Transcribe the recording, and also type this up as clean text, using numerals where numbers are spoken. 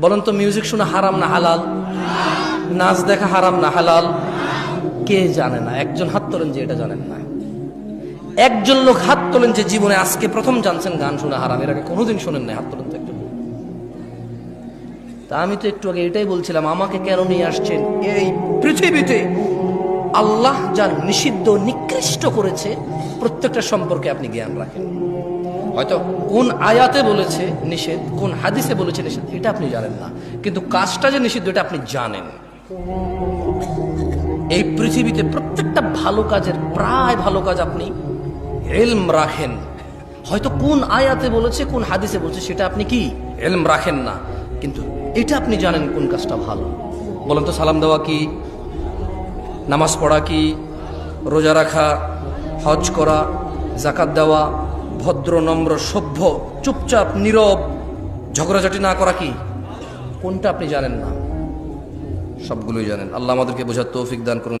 বলেন তো, মিউজিক শোনা হারাম না হালাল? নাচ দেখা হারাম না হালাল? কে জানে না? একজন হাত তোলেন যে এটা জানেন না। একজন লোক হাত তোলেন যে জীবনে আজকে প্রথম জানছেন গান শোনা হারাম, এর আগে কোনোদিন শোনেন নাই। হাত তোলেন তো একজন। তা আমি তো একটু আগে এটাই বলছিলাম, আমাকে কেন নিয়ে আসছেন এই পৃথিবীতে? আল্লাহ যা নিষিদ্ধ নিকৃষ্ট করেছে প্রত্যেকটা সম্পর্কে আপনি জ্ঞান রাখেন। হয়তো কোন আয়াতে বলেছে নিষেধ, কোন হাদিসে বলেছে নিষেধ, এটা আপনি জানেন না, কিন্তু কাজটা যে নিষিদ্ধ এটা আপনি জানেন। এই পৃথিবীতে প্রত্যেকটা ভালো কাজের, প্রায় ভালো কাজ আপনি ইলম রাখেন। হয়তো কোন আয়াতে বলেছে, কোন হাদিসে বলেছে সেটা আপনি কি ইলম রাখেন না, কিন্তু এটা আপনি জানেন কোন কাজটা ভালো। বলেন তো, সালাম দেওয়া কি, নামাজ পড়া কি, রোজা রাখা, হজ করা, যাকাত দেওয়া, ভদ্র নম্র সভ্য চুপচাপ নীরব ঝগড়াঝাটি না করা কি, কোনটা আপনি জানেন না? সবগুলোই জানেন। আল্লাহ আমাদেরকে বোঝার তৌফিক দান করুন।